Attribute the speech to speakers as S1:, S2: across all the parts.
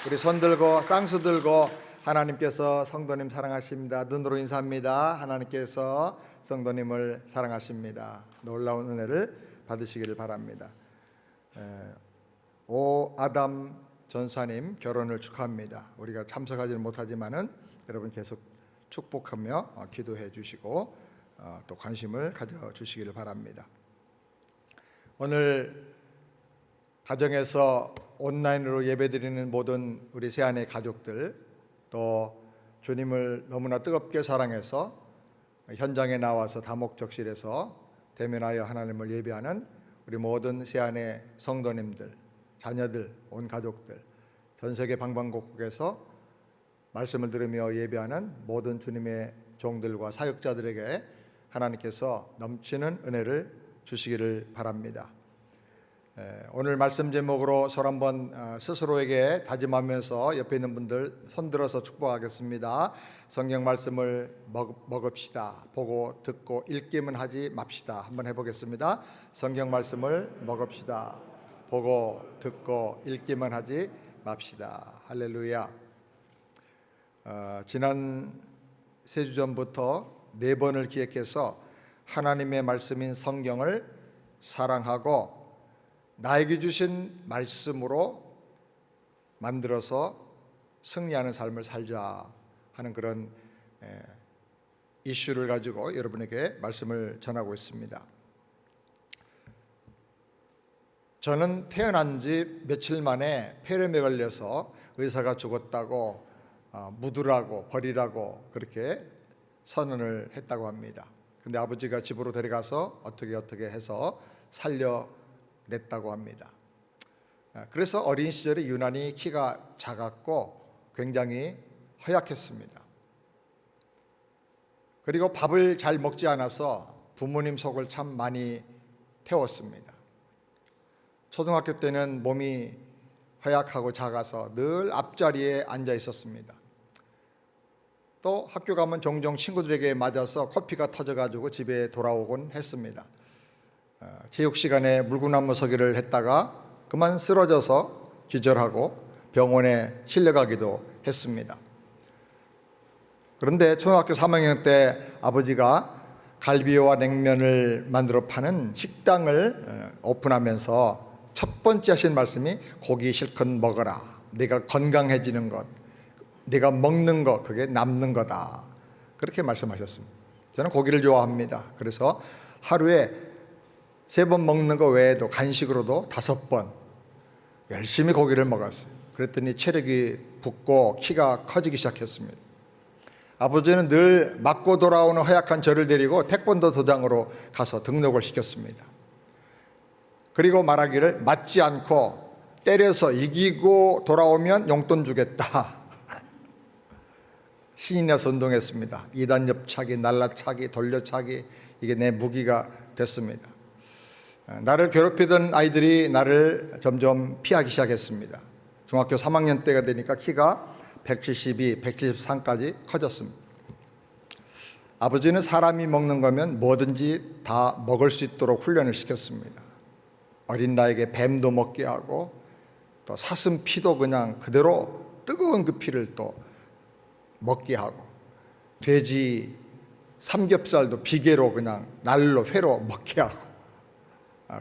S1: 우리 손 들고 쌍수 들고 하나님께서 성도님 사랑하십니다. 눈으로 인사합니다. 하나님께서 성도님을 사랑하십니다. 놀라운 은혜를 받으시기를 바랍니다. 오 아담 전사님 결혼을 축하합니다. 우리가 참석하지는 못하지만은 여러분 계속 축복하며 기도해 주시고 또 관심을 가져 주시기를 바랍니다. 오늘 가정에서 온라인으로 예배드리는 모든 우리 세안의 가족들, 또 주님을 너무나 뜨겁게 사랑해서 현장에 나와서 다목적실에서 대면하여 하나님을 예배하는 우리 모든 세안의 성도님들, 자녀들, 온 가족들, 전 세계 방방곡곡에서 말씀을 들으며 예배하는 모든 주님의 종들과 사역자들에게 하나님께서 넘치는 은혜를 주시기를 바랍니다. 오늘 말씀 제목으로 서로 한번 스스로에게 다짐하면서 옆에 있는 분들 손들어서 축복하겠습니다. 성경 말씀을 먹읍시다. 보고 듣고 읽기만 하지 맙시다. 한번 해보겠습니다. 성경 말씀을 먹읍시다. 보고 듣고 읽기만 하지 맙시다. 할렐루야. 지난 3주 전부터 4번을 기획해서 하나님의 말씀인 성경을 사랑하고 나에게 주신 말씀으로 만들어서 승리하는 삶을 살자 하는 그런 이슈를 가지고 여러분에게 말씀을 전하고 있습니다. 저는 태어난 지 며칠 만에 폐렴에 걸려서 의사가 죽었다고 묻으라고 버리라고 그렇게 선언을 했다고 합니다. 근데 아버지가 집으로 데려가서 어떻게 해서 살려냈다고 합니다. 그래서 어린 시절에 유난히 키가 작았고 굉장히 허약했습니다. 그리고 밥을 잘 먹지 않아서 부모님 속을 참 많이 태웠습니다. 초등학교 때는 몸이 허약하고 작아서 늘 앞자리에 앉아 있었습니다. 또 학교 가면 종종 친구들에게 맞아서 코피가 터져가지고 집에 돌아오곤 했습니다. 체육 시간에 물구나무 서기를 했다가 그만 쓰러져서 기절하고 병원에 실려가기도 했습니다. 그런데 초등학교 3학년 때 아버지가 갈비와 냉면을 만들어 파는 식당을 오픈하면서 첫 번째 하신 말씀이 고기 실컷 먹어라. 네가 건강해지는 것, 네가 먹는 것, 그게 남는 거다. 그렇게 말씀하셨습니다. 저는 고기를 좋아합니다. 그래서 하루에 3번 먹는 거 외에도 간식으로도 5번 열심히 고기를 먹었어요. 그랬더니 체력이 붙고 키가 커지기 시작했습니다. 아버지는 늘 맞고 돌아오는 허약한 저를 데리고 태권도 도장으로 가서 등록을 시켰습니다. 그리고 말하기를 맞지 않고 때려서 이기고 돌아오면 용돈 주겠다. 신이 나서 운동했습니다. 2단 옆차기, 날라차기, 돌려차기, 이게 내 무기가 됐습니다. 나를 괴롭히던 아이들이 나를 점점 피하기 시작했습니다. 중학교 3학년 때가 되니까 키가 172, 173까지 커졌습니다. 아버지는 사람이 먹는 거면 뭐든지 다 먹을 수 있도록 훈련을 시켰습니다. 어린 나에게 뱀도 먹게 하고 또 사슴 피도 그냥 그대로 뜨거운 그 피를 또 먹게 하고 돼지 삼겹살도 비계로 그냥 날로 회로 먹게 하고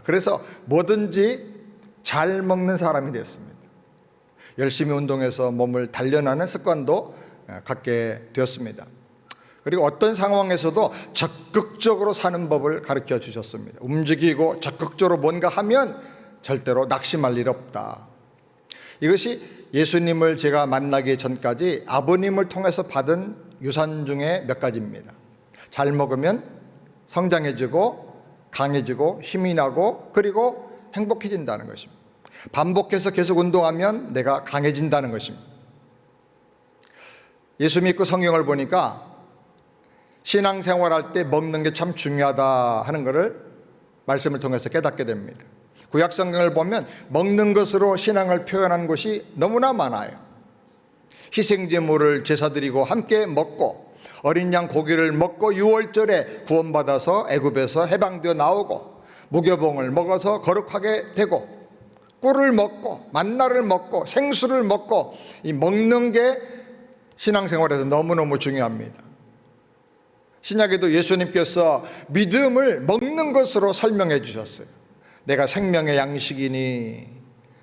S1: 그래서 뭐든지 잘 먹는 사람이 됐습니다. 열심히 운동해서 몸을 단련하는 습관도 갖게 되었습니다. 그리고 어떤 상황에서도 적극적으로 사는 법을 가르쳐 주셨습니다. 움직이고 적극적으로 뭔가 하면 절대로 낙심할 일 없다. 이것이 예수님을 제가 만나기 전까지 아버님을 통해서 받은 유산 중에 몇 가지입니다. 잘 먹으면 성장해지고 강해지고 힘이 나고 그리고 행복해진다는 것입니다. 반복해서 계속 운동하면 내가 강해진다는 것입니다. 예수 믿고 성경을 보니까 신앙생활할 때 먹는 게 참 중요하다 하는 것을 말씀을 통해서 깨닫게 됩니다. 구약 성경을 보면 먹는 것으로 신앙을 표현한 곳이 너무나 많아요. 희생제물을 제사드리고 함께 먹고 어린 양 고기를 먹고 유월절에 구원받아서 애굽에서 해방되어 나오고 무교봉을 먹어서 거룩하게 되고 꿀을 먹고 만나를 먹고 생수를 먹고, 이 먹는 게 신앙생활에서 너무너무 중요합니다. 신약에도 예수님께서 믿음을 먹는 것으로 설명해 주셨어요. 내가 생명의 양식이니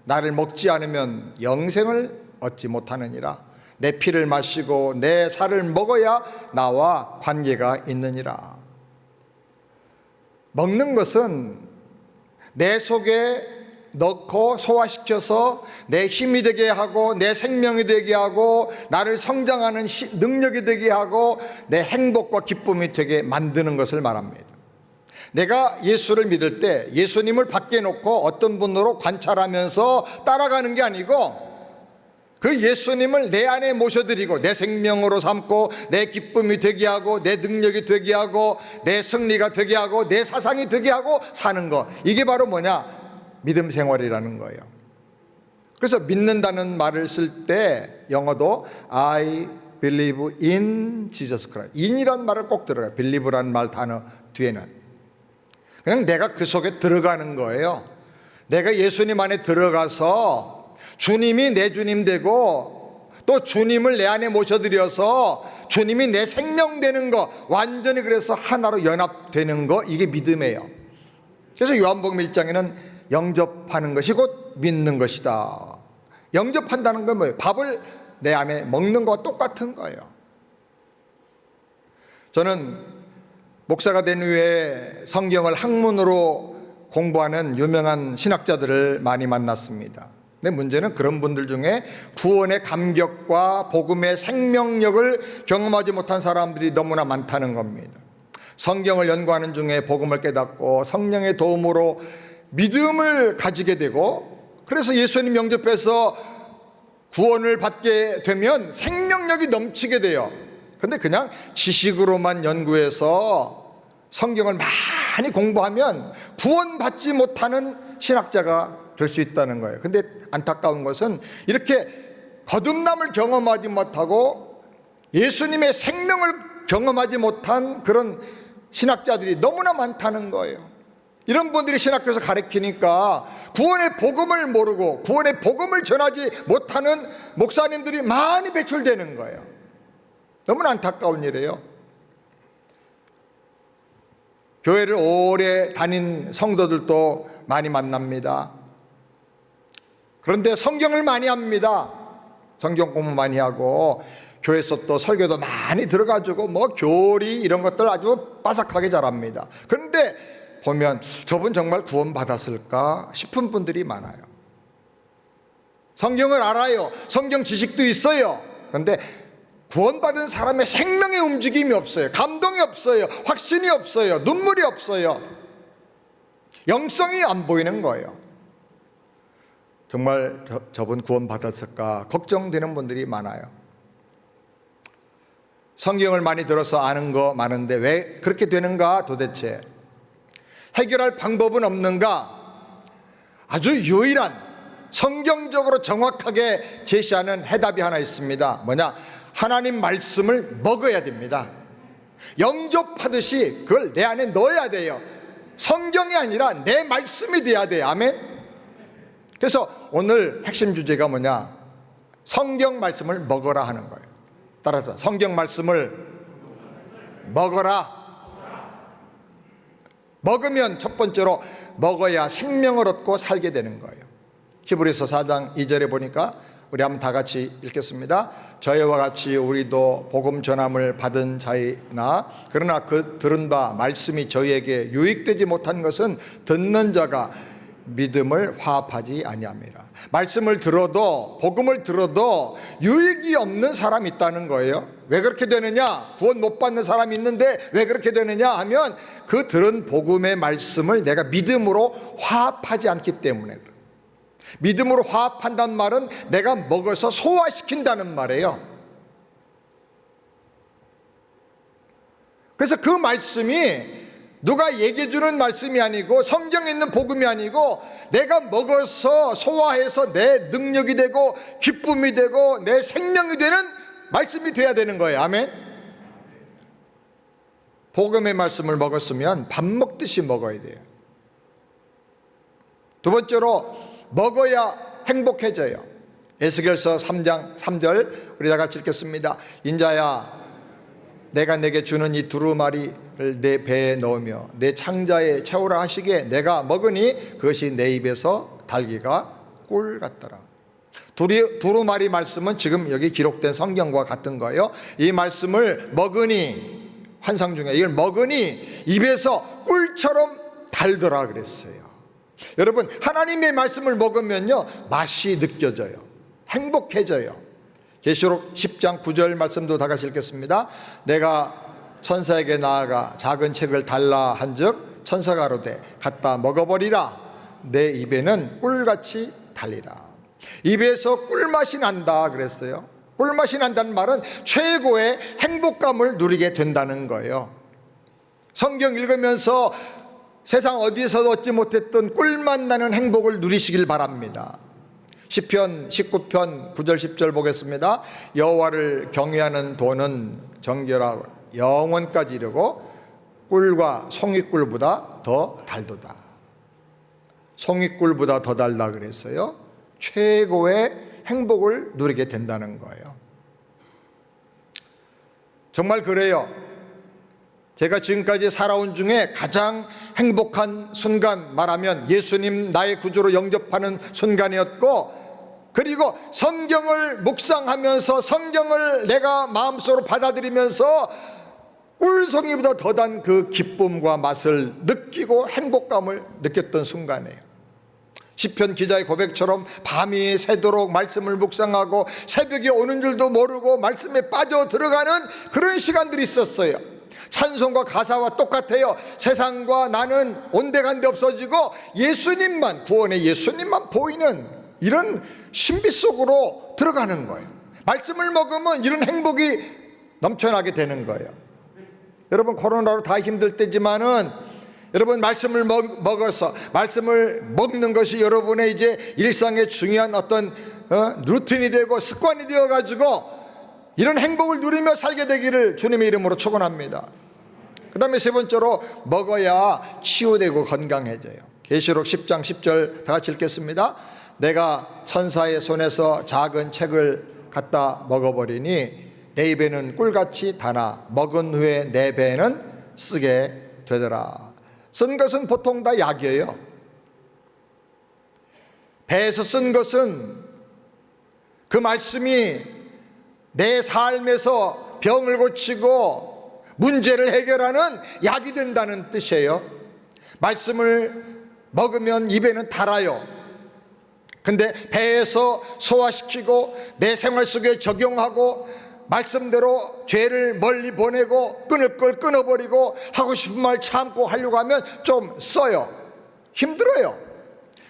S1: 나를 먹지 않으면 영생을 얻지 못하느니라. 내 피를 마시고 내 살을 먹어야 나와 관계가 있느니라. 먹는 것은 내 속에 넣고 소화시켜서 내 힘이 되게 하고 내 생명이 되게 하고 나를 성장하는 능력이 되게 하고 내 행복과 기쁨이 되게 만드는 것을 말합니다. 내가 예수를 믿을 때 예수님을 밖에 놓고 어떤 분으로 관찰하면서 따라가는 게 아니고, 그 예수님을 내 안에 모셔드리고 내 생명으로 삼고 내 기쁨이 되게 하고 내 능력이 되게 하고 내 승리가 되게 하고 내 사상이 되게 하고 사는 거, 이게 바로 뭐냐? 믿음 생활이라는 거예요. 그래서 믿는다는 말을 쓸 때 영어도 I believe in Jesus Christ, in이란 말을 꼭 들어요. believe라는 말 단어 뒤에는 그냥 내가 그 속에 들어가는 거예요. 내가 예수님 안에 들어가서 주님이 내 주님 되고 또 주님을 내 안에 모셔드려서 주님이 내 생명 되는 거, 완전히 그래서 하나로 연합되는 거, 이게 믿음이에요. 그래서 요한복음 1장에는 영접하는 것이 곧 믿는 것이다. 영접한다는 건 뭐예요? 밥을 내 안에 먹는 것과 똑같은 거예요. 저는 목사가 된 후에 성경을 학문으로 공부하는 유명한 신학자들을 많이 만났습니다. 근데 문제는 그런 분들 중에 구원의 감격과 복음의 생명력을 경험하지 못한 사람들이 너무나 많다는 겁니다. 성경을 연구하는 중에 복음을 깨닫고 성령의 도움으로 믿음을 가지게 되고, 그래서 예수님 영접해서 구원을 받게 되면 생명력이 넘치게 돼요. 그런데 그냥 지식으로만 연구해서 성경을 많이 공부하면 구원받지 못하는 신학자가 될 수 있다는 거예요. 근데 안타까운 것은 이렇게 거듭남을 경험하지 못하고 예수님의 생명을 경험하지 못한 그런 신학자들이 너무나 많다는 거예요. 이런 분들이 신학교에서 가르치니까 구원의 복음을 모르고 구원의 복음을 전하지 못하는 목사님들이 많이 배출되는 거예요. 너무나 안타까운 일이에요. 교회를 오래 다닌 성도들도 많이 만납니다. 그런데 성경을 많이 합니다. 성경 공부 많이 하고 교회에서 또 설교도 많이 들어가지고 뭐 교리 이런 것들 아주 빠삭하게 잘합니다. 그런데 보면 저분 정말 구원받았을까 싶은 분들이 많아요. 성경을 알아요. 성경 지식도 있어요. 그런데 구원받은 사람의 생명의 움직임이 없어요. 감동이 없어요. 확신이 없어요. 눈물이 없어요. 영성이 안 보이는 거예요. 정말 저분 구원받았을까 걱정되는 분들이 많아요. 성경을 많이 들어서 아는 거 많은데 왜 그렇게 되는가 도대체? 해결할 방법은 없는가? 아주 유일한 성경적으로 정확하게 제시하는 해답이 하나 있습니다. 뭐냐? 하나님 말씀을 먹어야 됩니다. 영접하듯이 그걸 내 안에 넣어야 돼요. 성경이 아니라 내 말씀이 돼야 돼요. 아멘. 그래서 오늘 핵심 주제가 뭐냐? 성경 말씀을 먹어라 하는 거예요. 따라서 성경 말씀을 먹어라. 먹으면 첫 번째로 먹어야 생명을 얻고 살게 되는 거예요. 히브리서 4장 2절에 보니까 우리 한번 다 같이 읽겠습니다. 저희와 같이 우리도 복음 전함을 받은 자이나 그러나 그 들은 바 말씀이 저희에게 유익되지 못한 것은 듣는 자가 믿음을 화합하지 아니합니다. 말씀을 들어도 복음을 들어도 유익이 없는 사람이 있다는 거예요. 왜 그렇게 되느냐? 구원 못 받는 사람이 있는데 왜 그렇게 되느냐 하면 그 들은 복음의 말씀을 내가 믿음으로 화합하지 않기 때문에 그래요. 믿음으로 화합한다는 말은 내가 먹어서 소화시킨다는 말이에요. 그래서 그 말씀이 누가 얘기해 주는 말씀이 아니고 성경에 있는 복음이 아니고 내가 먹어서 소화해서 내 능력이 되고 기쁨이 되고 내 생명이 되는 말씀이 돼야 되는 거예요. 아멘. 복음의 말씀을 먹었으면 밥 먹듯이 먹어야 돼요. 두 번째로 먹어야 행복해져요. 에스겔서 3장 3절 우리 다 같이 읽겠습니다. 인자야, 내가 내게 주는 이 두루마리를 내 배에 넣으며 내 창자에 채우라 하시기에 내가 먹으니 그것이 내 입에서 달기가 꿀 같더라. 두루마리 말씀은 지금 여기 기록된 성경과 같은 거예요. 이 말씀을 먹으니, 환상 중에 이걸 먹으니 입에서 꿀처럼 달더라 그랬어요. 여러분, 하나님의 말씀을 먹으면요 맛이 느껴져요. 행복해져요. 계시록 10장 9절 말씀도 다 같이 읽겠습니다. 내가 천사에게 나아가 작은 책을 달라 한즉 천사가 가로되 갖다 먹어버리라. 내 입에는 꿀같이 달리라. 입에서 꿀맛이 난다 그랬어요. 꿀맛이 난다는 말은 최고의 행복감을 누리게 된다는 거예요. 성경 읽으면서 세상 어디서도 얻지 못했던 꿀맛 나는 행복을 누리시길 바랍니다. 시편 19편 9절 10절 보겠습니다. 여호와를 경외하는 도는 정결하고 영원까지 이르고 꿀과 송이꿀보다 더 달도다. 송이꿀보다 더 달다 그랬어요. 최고의 행복을 누리게 된다는 거예요. 정말 그래요. 제가 지금까지 살아온 중에 가장 행복한 순간 말하면 예수님 나의 구주로 영접하는 순간이었고, 그리고 성경을 묵상하면서 성경을 내가 마음속으로 받아들이면서 꿀송이보다 더단 그 기쁨과 맛을 느끼고 행복감을 느꼈던 순간이에요. 시편 기자의 고백처럼 밤이 새도록 말씀을 묵상하고 새벽이 오는 줄도 모르고 말씀에 빠져 들어가는 그런 시간들이 있었어요. 찬송과 가사와 똑같아요. 세상과 나는 온데간데 없어지고 예수님만, 구원의 예수님만 보이는 이런 신비 속으로 들어가는 거예요. 말씀을 먹으면 이런 행복이 넘쳐나게 되는 거예요. 여러분, 코로나로 다 힘들 때지만은 여러분, 말씀을 먹어서 말씀을 먹는 것이 여러분의 이제 일상의 중요한 어떤 루틴이 되고 습관이 되어 가지고 이런 행복을 누리며 살게 되기를 주님의 이름으로 축원합니다. 그 다음에 세 번째로 먹어야 치유되고 건강해져요. 계시록 10장 10절 다 같이 읽겠습니다. 내가 천사의 손에서 작은 책을 갖다 먹어버리니 내 입에는 꿀같이 다나 먹은 후에 내 배에는 쓰게 되더라. 쓴 것은 보통 다 약이에요. 배에서 쓴 것은 그 말씀이 내 삶에서 병을 고치고 문제를 해결하는 약이 된다는 뜻이에요. 말씀을 먹으면 입에는 달아요. 근데 배에서 소화시키고 내 생활 속에 적용하고 말씀대로 죄를 멀리 보내고 끊을 걸 끊어버리고 하고 싶은 말 참고 하려고 하면 좀 써요. 힘들어요.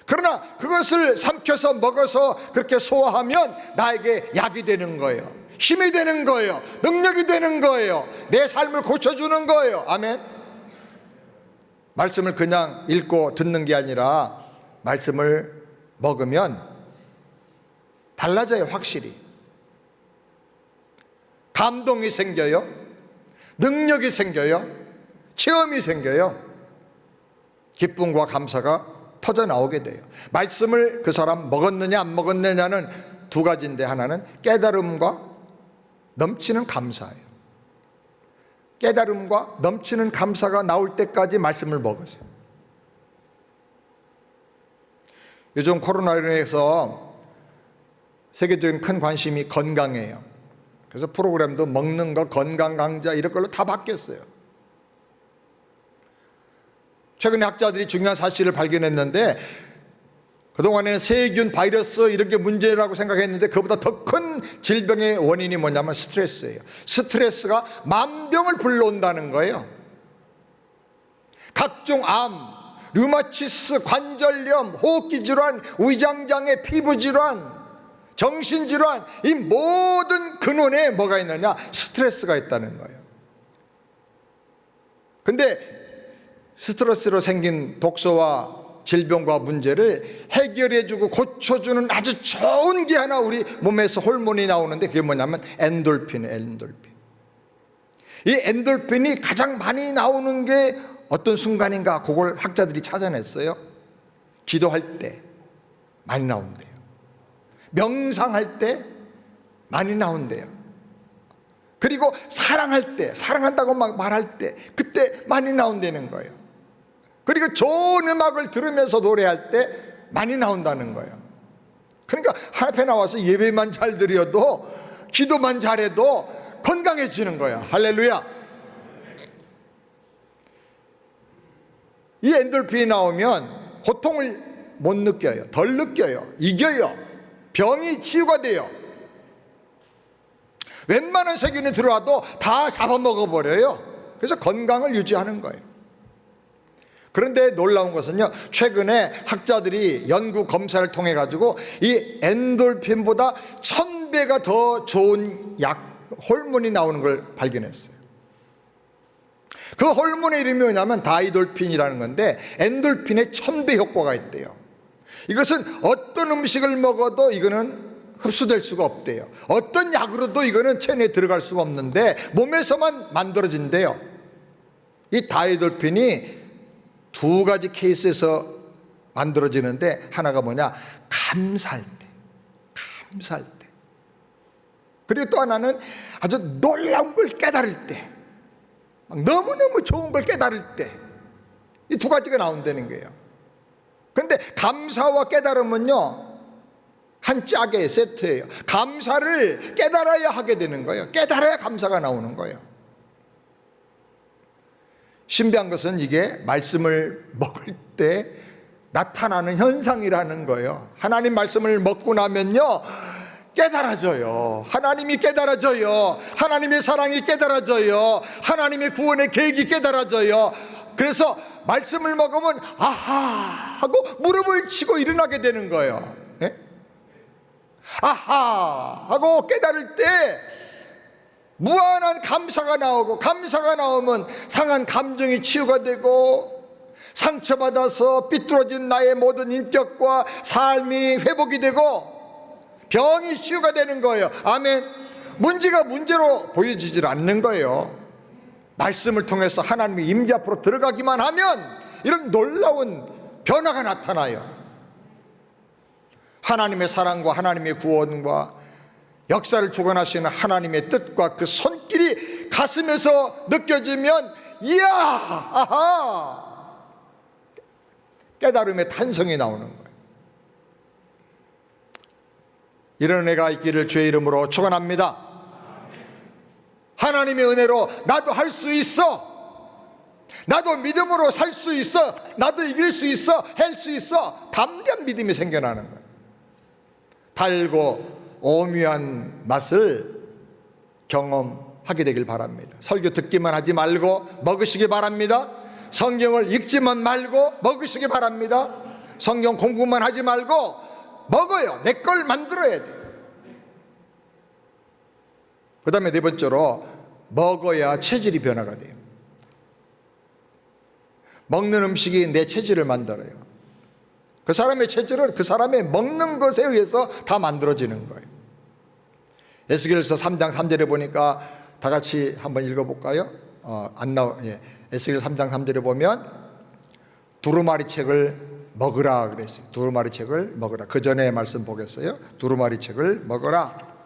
S1: 그러나 그것을 삼켜서 먹어서 그렇게 소화하면 나에게 약이 되는 거예요. 힘이 되는 거예요. 능력이 되는 거예요. 내 삶을 고쳐주는 거예요. 아멘. 말씀을 그냥 읽고 듣는 게 아니라 말씀을 먹으면 달라져요. 확실히 감동이 생겨요. 능력이 생겨요. 체험이 생겨요. 기쁨과 감사가 터져 나오게 돼요. 말씀을 그 사람 먹었느냐 안 먹었느냐는 두 가지인데, 하나는 깨달음과 넘치는 감사예요. 깨달음과 넘치는 감사가 나올 때까지 말씀을 먹으세요. 요즘 코로나로 인해서 세계적인 큰 관심이 건강이에요. 그래서 프로그램도 먹는 거, 건강 강좌 이런 걸로 다 바뀌었어요. 최근에 학자들이 중요한 사실을 발견했는데, 그동안에는 세균, 바이러스 이런 게 문제라고 생각했는데 그보다 더 큰 질병의 원인이 뭐냐면 스트레스예요. 스트레스가 만병을 불러온다는 거예요. 각종 암, 류마티스, 관절염, 호흡기 질환, 위장장애, 피부 질환, 정신질환, 이 모든 근원에 뭐가 있느냐? 스트레스가 있다는 거예요. 근데 스트레스로 생긴 독소와 질병과 문제를 해결해주고 고쳐주는 아주 좋은 게 하나 우리 몸에서 호르몬이 나오는데, 그게 뭐냐면 엔돌핀이에요. 엔돌핀. 이 엔돌핀이 가장 많이 나오는 게 어떤 순간인가, 그걸 학자들이 찾아냈어요. 기도할 때, 많이 나온대요. 명상할 때 많이 나온대요. 그리고 사랑할 때, 사랑한다고 막 말할 때, 그때 많이 나온다는 거예요. 그리고 좋은 음악을 들으면서 노래할 때 많이 나온다는 거예요. 그러니까 앞에 나와서 예배만 잘 드려도, 기도만 잘해도 건강해지는 거야. 할렐루야. 이 엔돌핀이 나오면 고통을 못 느껴요. 덜 느껴요. 이겨요. 병이 치유가 돼요. 웬만한 세균이 들어와도 다 잡아먹어버려요. 그래서 건강을 유지하는 거예요. 그런데 놀라운 것은요, 최근에 학자들이 연구 검사를 통해 가지고 이 엔돌핀보다 1000배가 더 좋은 호르몬이 나오는 걸 발견했어요. 그 호르몬의 이름이 뭐냐면 다이돌핀이라는 건데, 엔돌핀의 1000배 효과가 있대요. 이것은 어떤 음식을 먹어도 이거는 흡수될 수가 없대요. 어떤 약으로도 이거는 체내에 들어갈 수가 없는데 몸에서만 만들어진대요. 이 다이돌핀이 두 가지 케이스에서 만들어지는데, 하나가 뭐냐, 감사할 때, 그리고 또 하나는 아주 놀라운 걸 깨달을 때, 너무너무 좋은 걸 깨달을 때, 이 두 가지가 나온다는 거예요. 그런데 감사와 깨달음은요, 한 짝의 세트예요. 감사를 깨달아야 하게 되는 거예요. 깨달아야 감사가 나오는 거예요. 신비한 것은 이게 말씀을 먹을 때 나타나는 현상이라는 거예요. 하나님 말씀을 먹고 나면요, 깨달아져요. 하나님이 깨달아져요. 하나님의 사랑이 깨달아져요. 하나님의 구원의 계획이 깨달아져요. 그래서 말씀을 먹으면 아하 하고 무릎을 치고 일어나게 되는 거예요. 예? 아하 하고 깨달을 때 무한한 감사가 나오고, 감사가 나오면 상한 감정이 치유가 되고, 상처받아서 삐뚤어진 나의 모든 인격과 삶이 회복이 되고, 병이 치유가 되는 거예요. 아멘. 문제가 문제로 보여지질 않는 거예요. 말씀을 통해서 하나님의 임재 앞으로 들어가기만 하면 이런 놀라운 변화가 나타나요. 하나님의 사랑과 하나님의 구원과 역사를 주관하시는 하나님의 뜻과 그 손길이 가슴에서 느껴지면, 이야, 아하, 깨달음의 탄성이 나오는 거예요. 이런 은혜가 있기를 주의 이름으로 축원합니다. 하나님의 은혜로 나도 할 수 있어, 나도 믿음으로 살 수 있어, 나도 이길 수 있어, 할 수 있어, 담대한 믿음이 생겨나는 거예요. 달고 오묘한 맛을 경험하게 되길 바랍니다. 설교 듣기만 하지 말고 먹으시기 바랍니다. 성경을 읽지만 말고 먹으시기 바랍니다. 성경 공부만 하지 말고 먹어요. 내 걸 만들어야 돼요. 그 다음에 네 번째로, 먹어야 체질이 변화가 돼요. 먹는 음식이 내 체질을 만들어요. 그 사람의 체질은 그 사람의 먹는 것에 의해서 다 만들어지는 거예요. 에스겔서 3장 3절에 보니까 다 같이 한번 읽어볼까요? 에스겔 3장 3절에 보면 두루마리 책을 먹으라 그랬어요. 두루마리 책을 먹으라. 그 전에 말씀 보겠어요. 두루마리 책을 먹으라.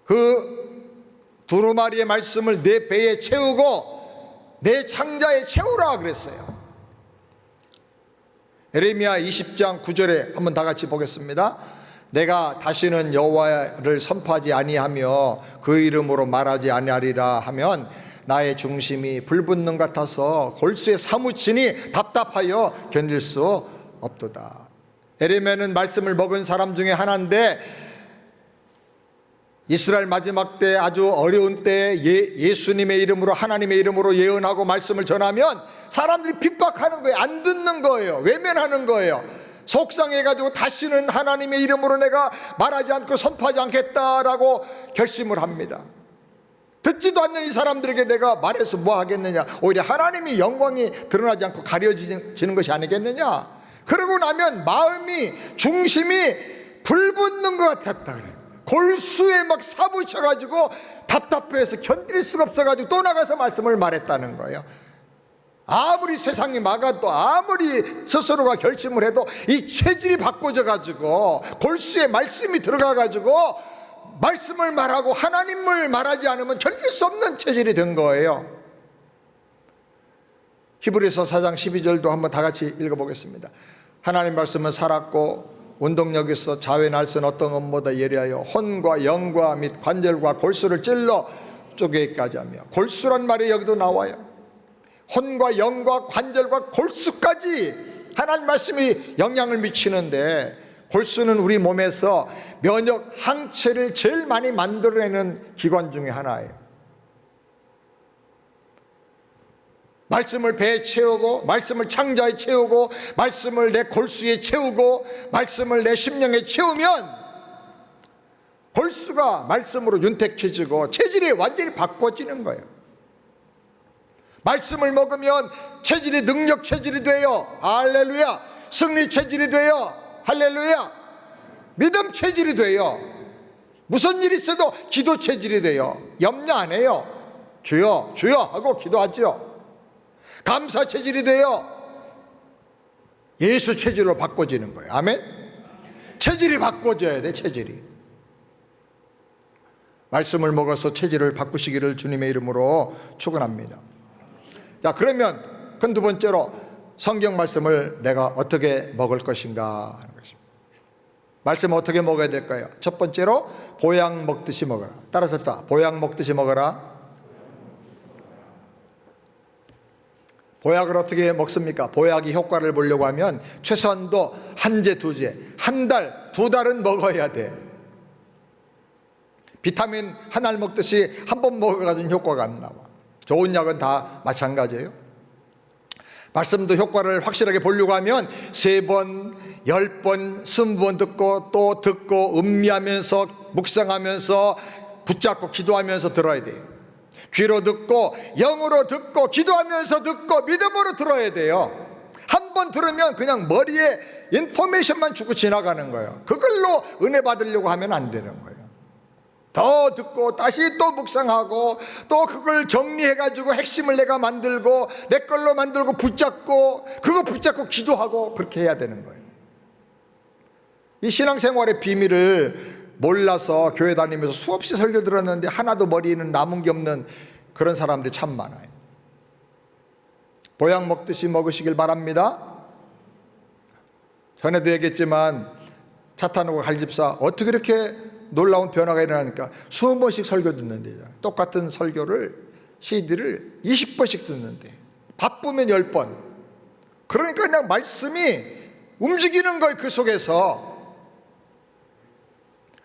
S1: 그 두루마리의 말씀을 내 배에 채우고 내 창자에 채우라 그랬어요. 에레미야 20장 9절에 한번 다 같이 보겠습니다. 내가 다시는 여호와를 선포하지 아니하며 그 이름으로 말하지 아니하리라 하면 나의 중심이 불붙는 것 같아서 골수에 사무치니 답답하여 견딜 수 없도다. 에레미야는 말씀을 먹은 사람 중에 하나인데, 이스라엘 마지막 때 아주 어려운 때에 예수님의 이름으로, 하나님의 이름으로 예언하고 말씀을 전하면 사람들이 핍박하는 거예요. 안 듣는 거예요. 외면하는 거예요. 속상해가지고 다시는 하나님의 이름으로 내가 말하지 않고 선포하지 않겠다라고 결심을 합니다. 듣지도 않는 이 사람들에게 내가 말해서 뭐 하겠느냐. 오히려 하나님의 영광이 드러나지 않고 가려지는 것이 아니겠느냐. 그러고 나면 마음이, 중심이 불붙는 것 같았다 그래요. 골수에 막 사부쳐가지고 답답해서 견딜 수가 없어가지고 또 나가서 말씀을 말했다는 거예요. 아무리 세상이 막아도 아무리 스스로가 결심을 해도 이 체질이 바꿔져 가지고 골수에 말씀이 들어가 가지고 말씀을 말하고 하나님을 말하지 않으면 견딜 수 없는 체질이 된 거예요. 히브리서 4장 12절도 한번 다 같이 읽어보겠습니다. 하나님 말씀은 살았고 운동력이 있어 자외 날선 어떤 것보다 예리하여 혼과 영과 및 관절과 골수를 찔러 쪼개기까지 하며, 골수란 말이 여기도 나와요. 혼과 영과 관절과 골수까지 하나님 말씀이 영향을 미치는데, 골수는 우리 몸에서 면역 항체를 제일 많이 만들어내는 기관 중에 하나예요. 말씀을 배에 채우고, 말씀을 창자에 채우고, 말씀을 내 골수에 채우고, 말씀을 내 심령에 채우면 골수가 말씀으로 윤택해지고 체질이 완전히 바꿔지는 거예요. 말씀을 먹으면 체질이 능력 체질이 돼요. 할렐루야. 승리 체질이 돼요. 할렐루야. 믿음 체질이 돼요. 무슨 일이 있어도 기도 체질이 돼요. 염려 안 해요. 주여 주여 하고 기도하죠. 감사 체질이 돼요. 예수 체질로 바꿔지는 거예요. 아멘. 체질이 바꿔져야 돼. 체질이. 말씀을 먹어서 체질을 바꾸시기를 주님의 이름으로 축원합니다. 자, 그러면 그 두 번째로 성경 말씀을 내가 어떻게 먹을 것인가 하는 것입니다. 말씀을 어떻게 먹어야 될까요? 첫 번째로 보약 먹듯이 먹어라. 따라서 합시다. 보약 먹듯이 먹어라. 보약을 어떻게 먹습니까? 보약이 효과를 보려고 하면 최소한도 한 제, 두 제, 한 달, 두 달은 먹어야 돼. 비타민 한 알 먹듯이 한 번 먹어가지고 효과가 안 나와. 좋은 약은 다 마찬가지예요. 말씀도 효과를 확실하게 보려고 하면 3번, 10번, 20번 듣고 또 듣고 음미하면서 묵상하면서 붙잡고 기도하면서 들어야 돼요. 귀로 듣고 영으로 듣고 기도하면서 듣고 믿음으로 들어야 돼요. 한 번 들으면 그냥 머리에 인포메이션만 주고 지나가는 거예요. 그걸로 은혜 받으려고 하면 안 되는 거예요. 더 듣고 다시 또 묵상하고 또 그걸 정리해가지고 핵심을 내가 만들고 내 걸로 만들고 붙잡고 그거 붙잡고 기도하고 그렇게 해야 되는 거예요. 이 신앙생활의 비밀을 몰라서 교회 다니면서 수없이 설교 들었는데 하나도 머리에는 남은 게 없는 그런 사람들이 참 많아요. 보약 먹듯이 먹으시길 바랍니다. 전에도 얘기했지만 차 타고 갈 집사 어떻게 이렇게 놀라운 변화가 일어나니까 20번씩 설교 듣는데, 똑같은 설교를 CD를 20번씩 듣는데 바쁘면 10번. 그러니까 그냥 말씀이 움직이는 거예요. 그 속에서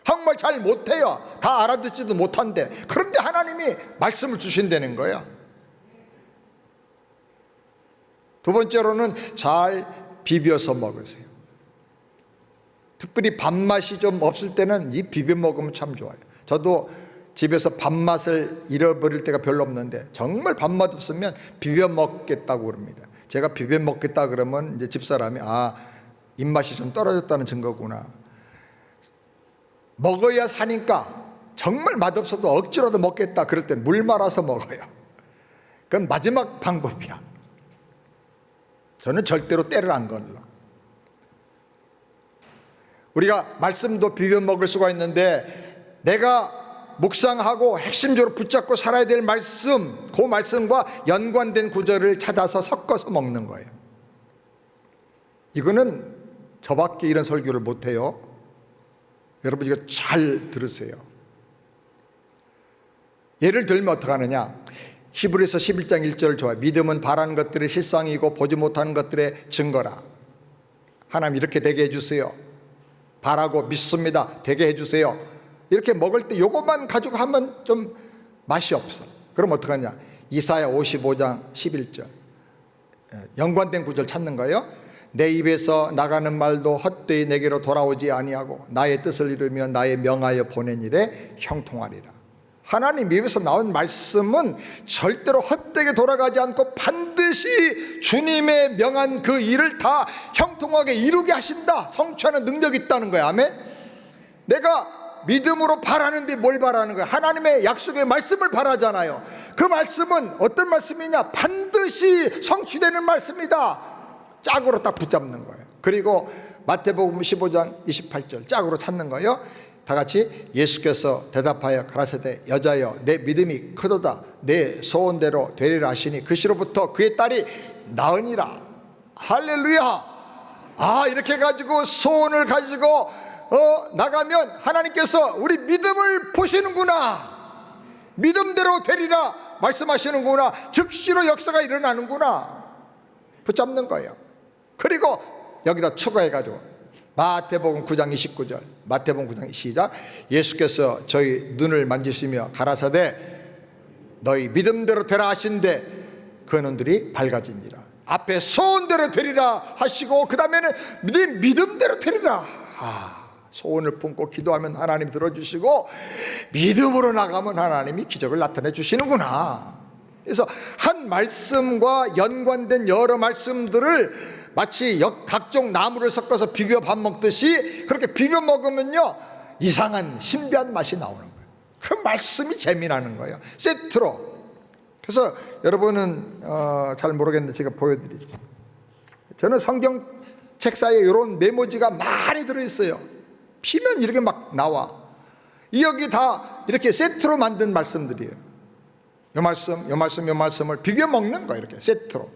S1: 한국말 잘 못해요. 다 알아듣지도 못한데 그런데 하나님이 말씀을 주신다는 거예요. 두 번째로는 잘 비벼서 먹으세요. 특별히 밥맛이 좀 없을 때는 이 비벼 먹으면 참 좋아요. 저도 집에서 밥맛을 잃어버릴 때가 별로 없는데 정말 밥맛 없으면 비벼 먹겠다고 그럽니다. 제가 비벼 먹겠다 그러면 이제 집사람이 입맛이 좀 떨어졌다는 증거구나. 먹어야 사니까 정말 맛없어도 억지로도 먹겠다 그럴 땐 물 말아서 먹어요. 그건 마지막 방법이야. 저는 절대로 때를 안 걸러. 우리가 말씀도 비벼 먹을 수가 있는데 내가 묵상하고 핵심적으로 붙잡고 살아야 될 말씀, 그 말씀과 연관된 구절을 찾아서 섞어서 먹는 거예요. 이거는 저밖에 이런 설교를 못해요. 여러분 이거 잘 들으세요. 예를 들면 어떻게 하느냐, 히브리서 11장 1절을 좋아해요. 믿음은 바라는 것들의 실상이고 보지 못하는 것들의 증거라. 하나님 이렇게 되게 해주세요. 바라고 믿습니다. 되게 해주세요. 이렇게 먹을 때 요것만 가지고 하면 좀 맛이 없어. 그럼 어떡하냐, 이사야 55장 11절 연관된 구절 찾는 거예요. 내 입에서 나가는 말도 헛되이 내게로 돌아오지 아니하고 나의 뜻을 이루며 나의 명하여 보낸 일에 형통하리라. 하나님 입에서 나온 말씀은 절대로 헛되게 돌아가지 않고 반드시 주님의 명한 그 일을 다 형통하게 이루게 하신다. 성취하는 능력이 있다는 거야. 아멘. 내가 믿음으로 바라는데 뭘 바라는 거야? 하나님의 약속의 말씀을 바라잖아요. 그 말씀은 어떤 말씀이냐? 반드시 성취되는 말씀이다. 짝으로 딱 붙잡는 거예요. 그리고 마태복음 15장 28절 짝으로 찾는 거예요. 다 같이 예수께서 대답하여 가라사대 여자여 내 믿음이 크도다 내 소원대로 되리라 하시니 그 시로부터 그의 딸이 나으니라. 할렐루야. 이렇게 해가지고 소원을 가지고 나가면 하나님께서 우리 믿음을 보시는구나. 믿음대로 되리라 말씀하시는구나. 즉시로 역사가 일어나는구나. 붙잡는 거예요. 그리고 여기다 추가해가지고 마태복음 9장 29절 마태복음 9장 시작. 예수께서 저희 눈을 만지시며 가라사대 너희 믿음대로 되라 하신대 그 눈들이 밝아지니라. 앞에 소원대로 되리라 하시고 그 다음에는 네 믿음대로 되리라. 소원을 품고 기도하면 하나님 들어주시고 믿음으로 나가면 하나님이 기적을 나타내 주시는구나. 그래서 한 말씀과 연관된 여러 말씀들을 마치 각종 나물을 섞어서 비벼 밥 먹듯이 그렇게 비벼 먹으면요 이상한 신비한 맛이 나오는 거예요. 그 말씀이 재미나는 거예요. 세트로. 그래서 여러분은 잘 모르겠는데 제가 보여드리죠. 저는 성경 책 사이에 이런 메모지가 많이 들어있어요. 피면 이렇게 막 나와. 여기 다 이렇게 세트로 만든 말씀들이에요. 요 말씀, 요 말씀, 요 말씀을 비벼 먹는 거예요. 이렇게 세트로.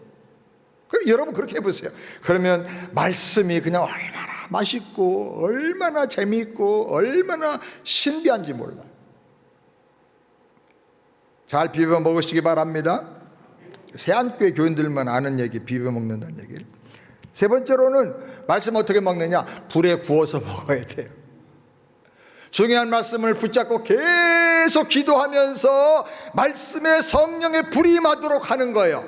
S1: 여러분 그렇게 해보세요. 그러면 말씀이 그냥 얼마나 맛있고 얼마나 재미있고 얼마나 신비한지 몰라요. 잘 비벼 먹으시기 바랍니다. 새안교회 교인들만 아는 얘기, 비벼 먹는다는 얘기를. 세 번째로는 말씀 어떻게 먹느냐? 불에 구워서 먹어야 돼요. 중요한 말씀을 붙잡고 계속 기도하면서 말씀에 성령의 불이 임하도록 하는 거예요.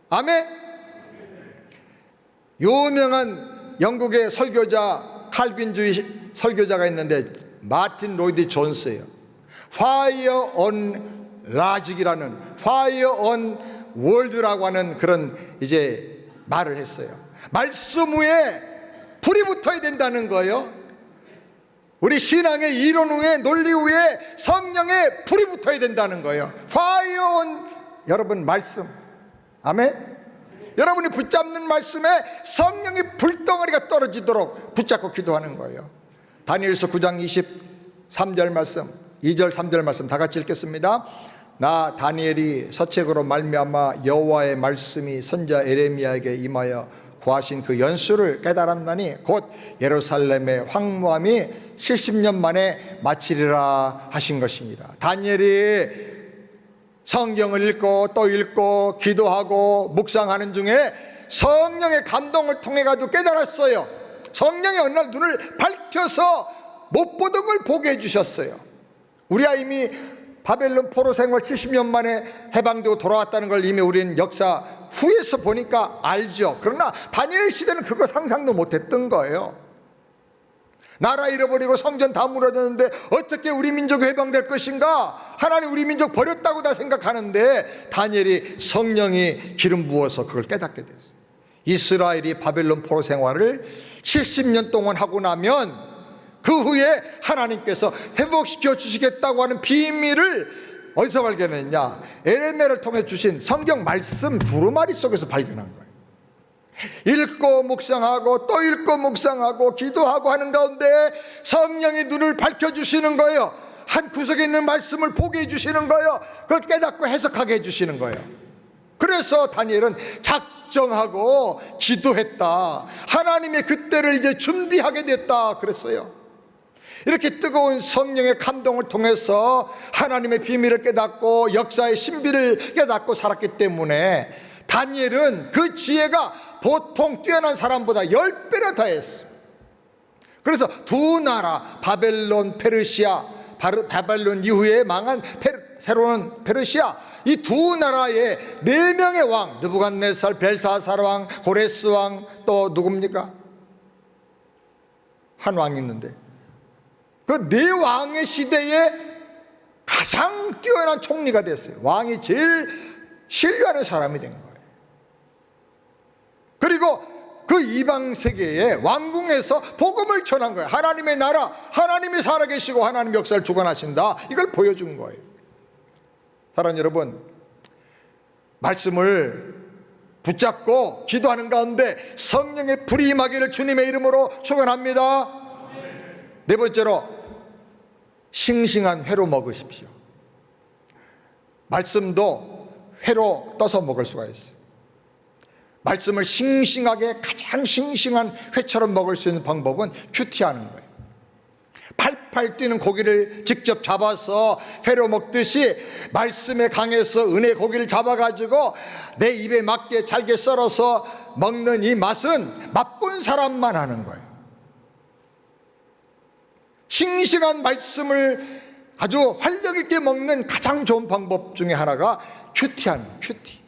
S1: 아멘. 유명한 영국의 설교자 칼빈주의 설교자가 있는데 마틴 로이드 존스예요. Fire on Logic이라는 Fire on World라고 하는 그런 이제 말을 했어요. 말씀 위에 불이 붙어야 된다는 거예요. 우리 신앙의 이론 위에 논리 위에 성령의 불이 붙어야 된다는 거예요. Fire on 여러분 말씀. 아멘. 여러분이 붙잡는 말씀에 성령의 불덩어리가 떨어지도록 붙잡고 기도하는 거예요. 다니엘서 9장 23절 말씀 2절 3절 말씀 다 같이 읽겠습니다. 나 다니엘이 서책으로 말미암아 여호와의 말씀이 선자 에레미야에게 임하여 구하신 그 연수를 깨달았나니 곧 예루살렘의 황무함이 70년 만에 마치리라 하신 것이니라. 다니엘이 성경을 읽고 또 읽고 기도하고 묵상하는 중에 성령의 감동을 통해 가지고 깨달았어요. 성령이 어느 날 눈을 밝혀서 못 보던 걸 보게 해주셨어요. 우리야 이미 바벨론 포로 생활 70년 만에 해방되고 돌아왔다는 걸 이미 우리는 역사 후에서 보니까 알죠. 그러나 다니엘 시대는 그거 상상도 못했던 거예요. 나라 잃어버리고 성전 다 무너졌는데 어떻게 우리 민족이 해방될 것인가? 하나님 우리 민족 버렸다고 다 생각하는데 다니엘이 성령이 기름 부어서 그걸 깨닫게 됐어요. 이스라엘이 바벨론 포로 생활을 70년 동안 하고 나면 그 후에 하나님께서 회복시켜 주시겠다고 하는 비밀을 어디서 발견했냐? 에레미야를 통해 주신 성경 말씀 두루마리 속에서 발견한 거예요. 읽고 묵상하고 또 읽고 묵상하고 기도하고 하는 가운데 성령이 눈을 밝혀주시는 거예요. 한 구석에 있는 말씀을 보게 해주시는 거예요. 그걸 깨닫고 해석하게 해주시는 거예요. 그래서 다니엘은 작정하고 기도했다. 하나님의 그때를 이제 준비하게 됐다 그랬어요. 이렇게 뜨거운 성령의 감동을 통해서 하나님의 비밀을 깨닫고 역사의 신비를 깨닫고 살았기 때문에 다니엘은 그 지혜가 보통 뛰어난 사람보다 10배나 더했어요. 그래서 두 나라 바벨론, 페르시아, 바벨론 이후에 망한 새로운 페르시아, 이 두 나라의 4명의 왕, 느부갓네살, 벨사살 왕, 고레스 왕, 또 누굽니까? 한 왕이 있는데 그 4왕의 시대에 가장 뛰어난 총리가 됐어요. 왕이 제일 신뢰하는 사람이 된 거예요. 그리고 그 이방 세계의 왕궁에서 복음을 전한 거예요. 하나님의 나라, 하나님이 살아계시고 하나님 역사를 주관하신다, 이걸 보여준 거예요. 사랑하는 여러분, 말씀을 붙잡고 기도하는 가운데 성령의 불이 임하기를 주님의 이름으로 축원합니다. 네 번째로, 싱싱한 회로 먹으십시오. 말씀도 회로 떠서 먹을 수가 있어요. 말씀을 싱싱하게, 가장 싱싱한 회처럼 먹을 수 있는 방법은 큐티하는 거예요. 팔팔 뛰는 고기를 직접 잡아서 회로 먹듯이 말씀의 강에서 은혜 고기를 잡아가지고 내 입에 맞게 잘게 썰어서 먹는 이 맛은 맛본 사람만 하는 거예요. 싱싱한 말씀을 아주 활력 있게 먹는 가장 좋은 방법 중에 하나가 큐티하는 거예요.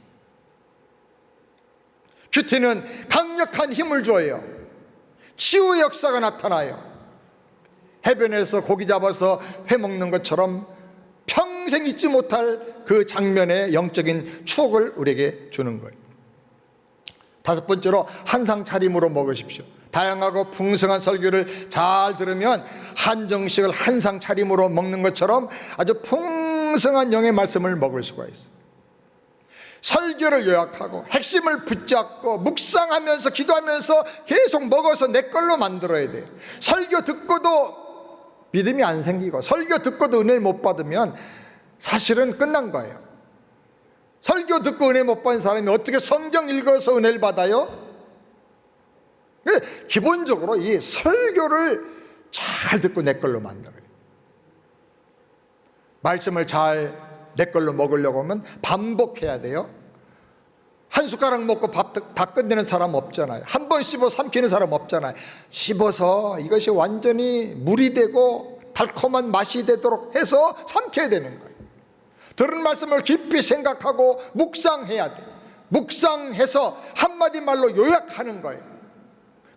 S1: 큐티는 강력한 힘을 줘요. 치유의 역사가 나타나요. 해변에서 고기 잡아서 회 먹는 것처럼 평생 잊지 못할 그 장면의 영적인 추억을 우리에게 주는 거예요. 다섯 번째로, 한상 차림으로 먹으십시오. 다양하고 풍성한 설교를 잘 들으면 한정식을 한상 차림으로 먹는 것처럼 아주 풍성한 영의 말씀을 먹을 수가 있어요. 설교를 요약하고 핵심을 붙잡고 묵상하면서 기도하면서 계속 먹어서 내 걸로 만들어야 돼요. 설교 듣고도 믿음이 안 생기고 설교 듣고도 은혜를 못 받으면 사실은 끝난 거예요. 설교 듣고 은혜 못 받은 사람이 어떻게 성경 읽어서 은혜를 받아요? 기본적으로 이 설교를 잘 듣고 내 걸로 만들어요. 말씀을 잘 내 걸로 먹으려고 하면 반복해야 돼요. 한 숟가락 먹고 밥 다 끝내는 사람 없잖아요. 한 번 씹어 삼키는 사람 없잖아요. 씹어서 이것이 완전히 물이 되고 달콤한 맛이 되도록 해서 삼켜야 되는 거예요. 들은 말씀을 깊이 생각하고 묵상해야 돼요. 묵상해서 한마디 말로 요약하는 거예요.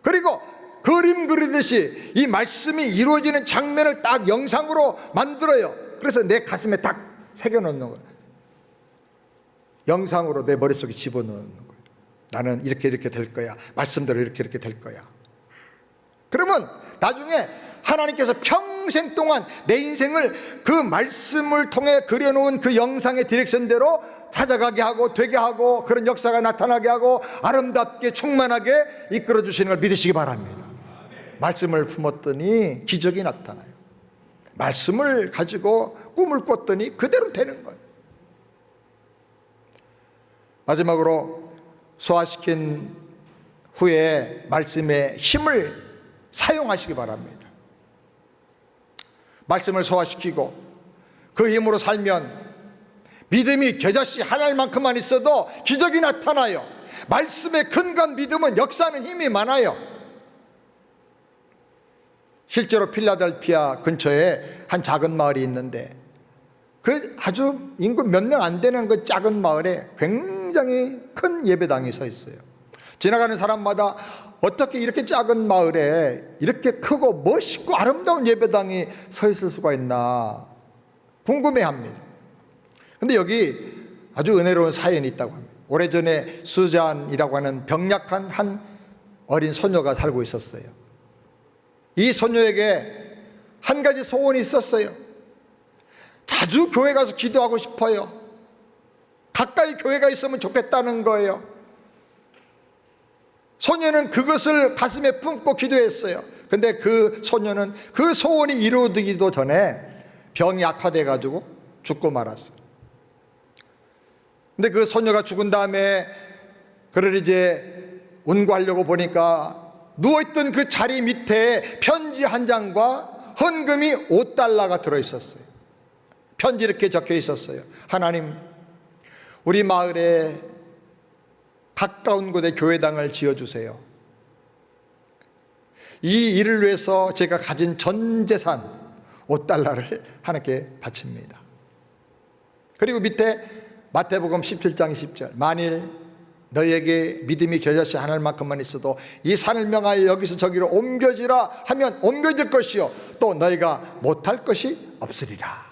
S1: 그리고 그림 그리듯이 이 말씀이 이루어지는 장면을 딱 영상으로 만들어요. 그래서 내 가슴에 딱 새겨놓는 거예요. 영상으로 내 머릿속에 집어넣는 거예요. 나는 이렇게 될 거야. 말씀대로 이렇게 될 거야. 그러면 나중에 하나님께서 평생 동안 내 인생을 그 말씀을 통해 그려놓은 그 영상의 디렉션대로 찾아가게 하고 되게 하고 그런 역사가 나타나게 하고 아름답게 충만하게 이끌어 주시는 걸 믿으시기 바랍니다. 말씀을 품었더니 기적이 나타나요. 말씀을 가지고 꿈을 꿨더니 그대로 되는 거예요. 마지막으로, 소화시킨 후에 말씀의 힘을 사용하시기 바랍니다. 말씀을 소화시키고 그 힘으로 살면 믿음이 겨자씨 하나만큼만 있어도 기적이 나타나요. 말씀에 근간 믿음은 역사하는 힘이 많아요. 실제로 필라델피아 근처에 한 작은 마을이 있는데 그 아주 인구 몇 명 안 되는 그 작은 마을에 굉장히 큰 예배당이 서 있어요. 지나가는 사람마다 어떻게 이렇게 작은 마을에 이렇게 크고 멋있고 아름다운 예배당이 서 있을 수가 있나 궁금해합니다. 그런데 여기 아주 은혜로운 사연이 있다고 합니다. 오래전에 수잔이라고 하는 병약한 한 어린 소녀가 살고 있었어요. 이 소녀에게 한 가지 소원이 있었어요. 자주 교회 가서 기도하고 싶어요. 가까이 교회가 있으면 좋겠다는 거예요. 소녀는 그것을 가슴에 품고 기도했어요. 근데 그 소녀는 그 소원이 이루어지기도 전에 병이 악화돼 가지고 죽고 말았어요. 근데 그 소녀가 죽은 다음에 그를 이제 운구하려고 보니까 누워있던 그 자리 밑에 편지 한 장과 헌금이 $5가 들어있었어요. 편지 이렇게 적혀 있었어요. 하나님, 우리 마을에 가까운 곳에 교회당을 지어주세요. 이 일을 위해서 제가 가진 전 재산 $5를 하나님께 바칩니다. 그리고 밑에 마태복음 17장 10절, 만일 너희에게 믿음이 겨자씨 하나만큼만 있어도 이 산을 명하여 여기서 저기로 옮겨지라 하면 옮겨질 것이요 또 너희가 못할 것이 없으리라.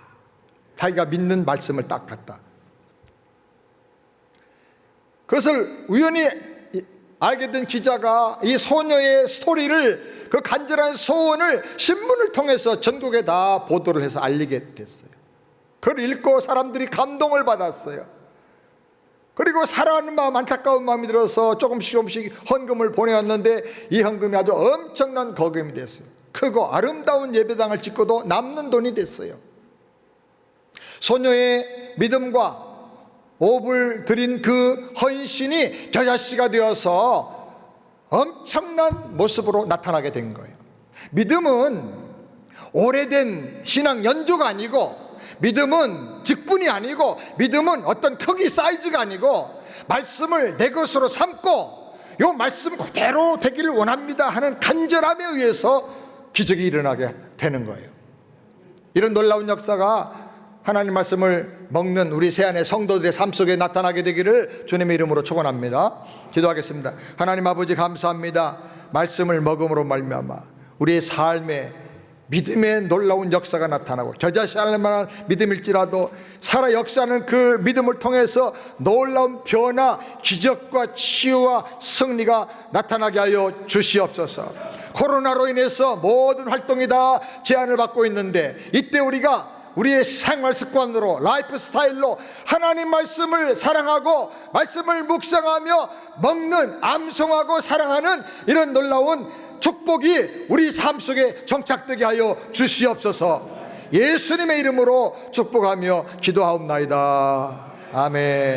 S1: 자기가 믿는 말씀을 딱 갖다. 그것을 우연히 알게 된 기자가 이 소녀의 스토리를, 그 간절한 소원을 신문을 통해서 전국에 다 보도를 해서 알리게 됐어요. 그걸 읽고 사람들이 감동을 받았어요. 그리고 사랑하는 마음, 안타까운 마음이 들어서 조금씩 헌금을 보내왔는데 이 헌금이 아주 엄청난 거금이 됐어요. 크고 아름다운 예배당을 짓고도 남는 돈이 됐어요. 소녀의 믿음과 오불 드린 그 헌신이 겨자씨가 되어서 엄청난 모습으로 나타나게 된 거예요. 믿음은 오래된 신앙 연주가 아니고, 믿음은 직분이 아니고, 믿음은 어떤 크기 사이즈가 아니고, 말씀을 내 것으로 삼고 이 말씀 그대로 되기를 원합니다 하는 간절함에 의해서 기적이 일어나게 되는 거예요. 이런 놀라운 역사가 하나님 말씀을 먹는 우리 새안의 성도들의 삶 속에 나타나게 되기를 주님의 이름으로 축원합니다. 기도하겠습니다. 하나님 아버지, 감사합니다. 말씀을 먹음으로 말미암아 우리의 삶에 믿음의 놀라운 역사가 나타나고, 겨자씨 할 만한 믿음일지라도 살아 역사하는 그 믿음을 통해서 놀라운 변화, 기적과 치유와 승리가 나타나게 하여 주시옵소서. 코로나로 인해서 모든 활동이 다 제한을 받고 있는데, 이때 우리가 우리의 생활 습관으로, 라이프 스타일로 하나님 말씀을 사랑하고 말씀을 묵상하며 먹는, 암송하고 사랑하는 이런 놀라운 축복이 우리 삶 속에 정착되게 하여 주시옵소서. 예수님의 이름으로 축복하며 기도하옵나이다. 아멘.